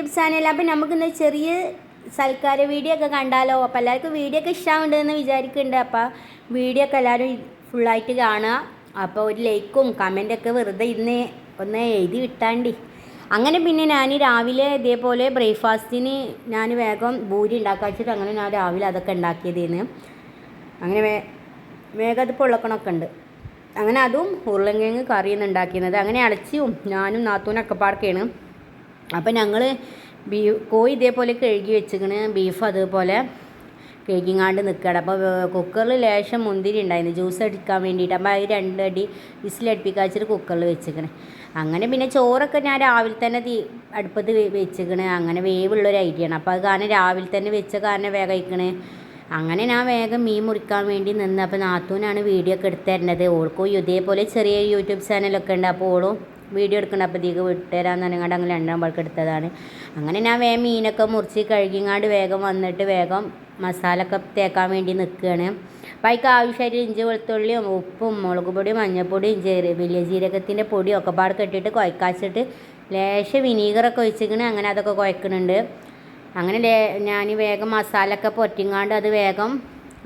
YouTube channel. അപ്പോൾ നമുക്കിന്ന് ചെറിയ സൽക്കാര വീഡിയോ ഒക്കെ കണ്ടാലോ? അപ്പോൾ എല്ലാവർക്കും വീഡിയോ ഒക്കെ ഇഷ്ടമുണ്ടെന്ന് വിചാരിക്കുന്നുണ്ട്. അപ്പോൾ വീഡിയോ ഒക്കെ എല്ലാവരും ഫുള്ളായിട്ട് കാണുക. അപ്പോൾ ഒരു ലൈക്കും കമൻറ്റൊക്കെ വെറുതെ ഇന്ന് ഒന്ന് എഴുതി വിട്ടാണ്ടി. അങ്ങനെ പിന്നെ ഞാൻ രാവിലെ ഇതേപോലെ ബ്രേക്ക്ഫാസ്റ്റിന് ഞാൻ വേഗം ഭൂരി ഉണ്ടാക്കാൻ വെച്ചിട്ട് അങ്ങനെ ഞാൻ രാവിലെ അതൊക്കെ ഉണ്ടാക്കിയതേന്ന്. അങ്ങനെ വേഗം അത് പൊള്ളക്കണമൊക്കെ ഉണ്ട്. അങ്ങനെ അതും ഉരുളൻകിഴങ്ങ് കറിയൊന്നും ഉണ്ടാക്കിയത്. അങ്ങനെ അടച്ചിയും ഞാനും നാത്തൂനൊക്കെ പാർക്കാണ്. അപ്പോൾ ഞങ്ങൾ കോഴി ഇതേപോലെ കഴുകി വെച്ചിക്കണ്, ബീഫ് അതുപോലെ കഴുകിങ്ങാണ്ട് നിൽക്കുകയാണ്. അപ്പോൾ കുക്കറിൽ ലേശം മുന്തിരി ഉണ്ടായിരുന്നു ജ്യൂസ് അടിക്കാൻ വേണ്ടിയിട്ട്. അപ്പോൾ അത് 2 അടി വിസിലടുപ്പിക്കാൻ വെച്ചിട്ട് കുക്കറിൽ വെച്ചിക്കണ്. അങ്ങനെ പിന്നെ ചോറൊക്കെ ഞാൻ രാവിലെ തന്നെ അടുപ്പത്ത് വെച്ചിക്കണ്. അങ്ങനെ വേവുള്ളൊരു ഐഡിയാണ്. അപ്പോൾ അത് കാരണം രാവിലെ തന്നെ വെച്ച കാരണം വേഗം കഴിക്കണേ. അങ്ങനെ ഞാൻ വേഗം മീൻ മുറിക്കാൻ വേണ്ടി നിന്ന്. അപ്പോൾ നാത്തൂനാണ് വീഡിയോ ഒക്കെ എടുത്ത് തരുന്നത്. ഓൾക്കും ഇതേപോലെ ചെറിയ യൂട്യൂബ് ചാനലൊക്കെ ഉണ്ട്. അപ്പോൾ ഓളും വീഡിയോ എടുക്കണം. അപ്പോൾ ഇതിലേക്ക് വിട്ടുതരാമെന്ന് പറഞ്ഞാൽ അങ്ങനെ 2 ആൾക്ക് എടുത്തതാണ്. അങ്ങനെ ഞാൻ വേഗം മീനൊക്കെ മുറിച്ച് കഴുകിങ്ങാണ്ട് വേഗം വന്നിട്ട് വേഗം മസാലയൊക്കെ തേക്കാൻ വേണ്ടി നിൽക്കുകയാണ്. അപ്പോൾ അതിക്ക് ആവശ്യമായിട്ട് ഇഞ്ചി വെളുത്തുള്ളിയും ഉപ്പും മുളക് പൊടിയും മഞ്ഞൾപ്പൊടിയും വലിയ ജീരകത്തിൻ്റെ പൊടിയും ഒക്കെ പാട് കെട്ടിയിട്ട് കുഴക്കാച്ചിട്ട് ലേശം വിനീഗറൊക്കെ ഒഴിച്ചിക്കണ്. അങ്ങനെ അതൊക്കെ കുഴക്കുന്നുണ്ട്. അങ്ങനെ ഞാൻ വേഗം മസാലയൊക്കെ പൊറ്റിങ്ങാണ്ട് അത് വേഗം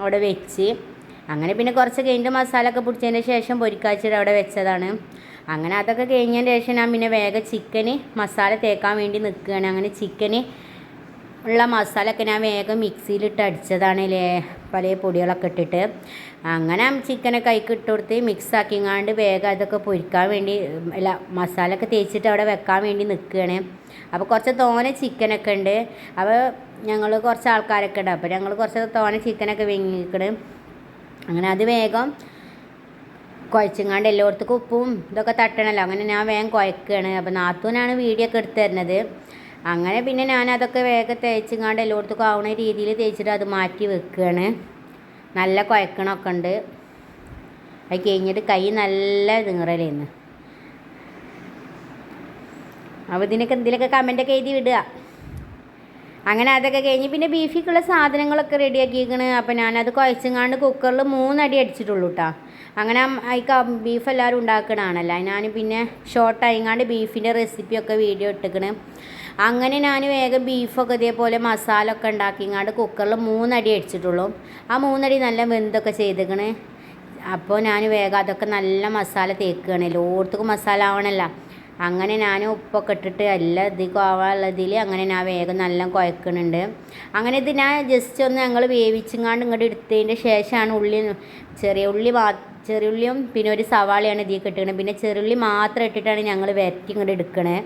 അവിടെ വെച്ച് അങ്ങനെ പിന്നെ കുറച്ച് കഴിഞ്ഞിട്ട് മസാലയൊക്കെ പിടിച്ചതിന് ശേഷം പൊരിക്കാച്ചിട്ട് അവിടെ വെച്ചതാണ്. അങ്ങനെ അതൊക്കെ കഴിഞ്ഞതിന് ശേഷം ഞാൻ പിന്നെ വേഗം ചിക്കന് മസാല തേക്കാൻ വേണ്ടി നിൽക്കുകയാണ്. അങ്ങനെ ചിക്കന് ഉള്ള മസാലയൊക്കെ ഞാൻ വേഗം മിക്സിയിലിട്ട് അടിച്ചതാണ് പല പൊടികളൊക്കെ ഇട്ടിട്ട്. അങ്ങനെ ചിക്കനൊക്കെ അതിലേക്ക് ഇട്ട് കൊടുത്ത് മിക്സാക്കിങ്ങാണ്ട് വേഗം അതൊക്കെ പൊരിക്കാൻ വേണ്ടി മസാലയൊക്കെ തേച്ചിട്ട് അവിടെ വെക്കാൻ വേണ്ടി നിൽക്കുകയാണ്. അപ്പോൾ കുറച്ച് തോനെ ചിക്കനൊക്കെ ഉണ്ട്. അപ്പോൾ ഞങ്ങൾ കുറച്ച് ആൾക്കാരൊക്കെ ഉണ്ട്. അപ്പോൾ ഞങ്ങൾ കുറച്ച് തോനെ ചിക്കനൊക്കെ വാങ്ങിക്കണ്. അങ്ങനെ അത് വേഗം കുഴച്ചിങ്ങാണ്ട് എല്ലായിടത്തേക്കും ഉപ്പും ഇതൊക്കെ തട്ടണമല്ലോ. അങ്ങനെ ഞാൻ വേഗം കുഴക്കുകയാണ്. അപ്പോൾ നാത്തൂനാണ് വീഡിയോ ഒക്കെ എടുത്ത് തരുന്നത്. അങ്ങനെ പിന്നെ ഞാനതൊക്കെ വേഗം തേച്ചിങ്ങാണ്ട് എല്ലായിടത്തേക്കും ആവുന്ന രീതിയിൽ തേച്ചിട്ട് അത് മാറ്റി വെക്കുകയാണ്. നല്ല കുഴക്കണമൊക്കെ ഉണ്ട്. അത് കഴിഞ്ഞിട്ട് കൈ നല്ല നീറലായിരുന്നു. അപ്പോൾ ഇതിലൊക്കെ കമൻറ്റൊക്കെ എഴുതി വിടുക. അങ്ങനെ അതൊക്കെ കഴിഞ്ഞ് പിന്നെ ബീഫിക്കുള്ള സാധനങ്ങളൊക്കെ റെഡിയാക്കിയിരിക്കണ്. അപ്പോൾ ഞാനത് കുഴച്ചിങ്ങാണ്ട് കുക്കറിൽ 3 അടി അടിച്ചിട്ടുള്ളൂ കേട്ടോ. അങ്ങനെ അതിക്ക് ബീഫ് എല്ലാവരും ഉണ്ടാക്കണതാണല്ലോ. ഞാൻ പിന്നെ ഷോർട്ടായിങ്ങാണ്ട് ബീഫിൻ്റെ റെസിപ്പിയൊക്കെ വീഡിയോ ഇട്ടിക്കണ്. അങ്ങനെ ഞാൻ വേഗം ബീഫൊക്കെ ഇതേപോലെ മസാല ഒക്കെ ഉണ്ടാക്കിങ്ങാണ്ട് കുക്കറിൽ 3 അടി അടിച്ചിട്ടുള്ളൂ. ആ 3 അടി നല്ല വെന്തൊക്കെ ചെയ്തിക്കണ്. അപ്പോൾ ഞാൻ വേഗം അതൊക്കെ നല്ല മസാല തേക്കുകയാണ്. എല്ലായിടത്തേക്കും മസാല ആവണമല്ലോ. അങ്ങനെ ഞാൻ ഉപ്പൊക്കെ ഇട്ടിട്ട് എല്ലാം ഇതിലേക്ക് ആവാനുള്ളതിൽ അങ്ങനെ ഞാൻ വേഗം നല്ല കുഴക്കുന്നുണ്ട്. അങ്ങനെ ഇത് ഞാൻ ജസ്റ്റ് ഒന്ന് ഞങ്ങൾ വേവിച്ചിങ്ങാണ്ട് ഇങ്ങോട്ട് എടുത്തതിൻ്റെ ശേഷമാണ് ചെറിയുള്ളിയും പിന്നെ ഒരു സവാളയാണ് ഇതിലേക്ക് ഇട്ടിക്കണത്. പിന്നെ ചെറുള്ളി മാത്രം ഇട്ടിട്ടാണ് ഞങ്ങൾ വരട്ടി ഇങ്ങോട്ട് എടുക്കണേ.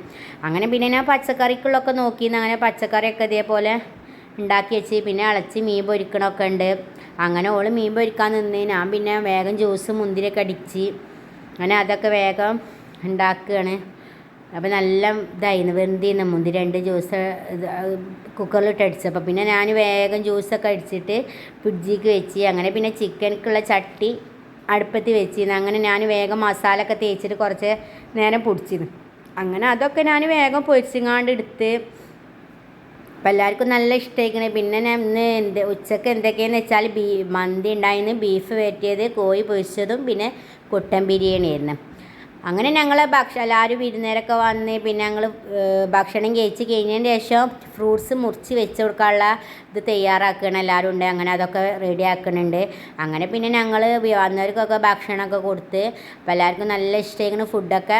അങ്ങനെ പിന്നെ ഞാൻ പച്ചക്കറിക്കുള്ളൊക്കെ നോക്കിയിരുന്നു. അങ്ങനെ പച്ചക്കറിയൊക്കെ ഇതേപോലെ ഉണ്ടാക്കി വെച്ച് പിന്നെ ഇളച്ച് മീൻ പൊരിക്കണമൊക്കെ ഉണ്ട്. അങ്ങനെ ഓള് മീൻ പൊരിക്കാൻ നിന്ന് ഞാൻ പിന്നെ വേഗം ജ്യൂസ് മുന്തിരിയൊക്കെ അടിച്ച് അങ്ങനെ അതൊക്കെ വേഗം ഉണ്ടാക്കുകയാണ്. അപ്പോൾ നല്ല ഇതായിരുന്നു വെന്തിന്ന് മുന്തിരി 2 ജ്യൂസ് കുക്കറിലിട്ട് അടിച്ചപ്പോൾ പിന്നെ ഞാൻ വേഗം ജ്യൂസൊക്കെ അടിച്ചിട്ട് ഫ്രിഡ്ജിലേക്ക് വെച്ച്. അങ്ങനെ പിന്നെ ചിക്കനക്കുള്ള ചട്ടി അടുപ്പത്ത് വെച്ചിരുന്നു. അങ്ങനെ ഞാൻ വേഗം മസാലയൊക്കെ തേച്ചിട്ട് കുറച്ച് നേരം പൊടിച്ചിരുന്നു. അങ്ങനെ അതൊക്കെ ഞാൻ വേഗം പൊരിച്ചിങ്ങാണ്ട് എടുത്ത്. അപ്പോൾ എല്ലാവർക്കും നല്ല ഇഷ്ടമായിരിക്കണേ. പിന്നെ ഞാൻ ഇന്ന് ഉച്ചക്ക് എന്തൊക്കെയാണെന്ന് വെച്ചാൽ മന്തി ഉണ്ടായിരുന്നു, ബീഫ് വരട്ടിയത്, കോഴി പൊരിച്ചതും പിന്നെ കുട്ടൻ ബിരിയാണി ആയിരുന്നു. അങ്ങനെ ഞങ്ങൾ എല്ലാവരും വിരുന്നേരൊക്കെ വന്ന് പിന്നെ ഞങ്ങൾ ഭക്ഷണം കഴിച്ച് കഴിഞ്ഞതിന് ശേഷം ഫ്രൂട്ട്സ് മുറിച്ച് വെച്ച് കൊടുക്കാനുള്ള ഇത് തയ്യാറാക്കണം. എല്ലാവരും ഉണ്ട്. അങ്ങനെ അതൊക്കെ റെഡി ആക്കുന്നുണ്ട്. അങ്ങനെ പിന്നെ ഞങ്ങൾ വന്നവർക്കൊക്കെ ഭക്ഷണമൊക്കെ കൊടുത്ത്. അപ്പോൾ എല്ലാവർക്കും നല്ല ഇഷ്ടമായിരിക്കുന്ന ഫുഡൊക്കെ.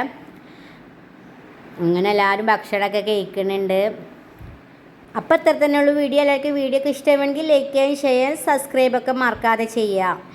അങ്ങനെ എല്ലാവരും ഭക്ഷണമൊക്കെ കഴിക്കുന്നുണ്ട്. അപ്പോൾ ഇത്ര തന്നെയുള്ള വീഡിയോ. എല്ലാവർക്കും വീഡിയോ ഒക്കെ ഇഷ്ടമാണെങ്കിൽ ലൈക്ക് ചെയ്യാൻ ഷെയർ സബ്സ്ക്രൈബൊക്കെ മറക്കാതെ ചെയ്യുക.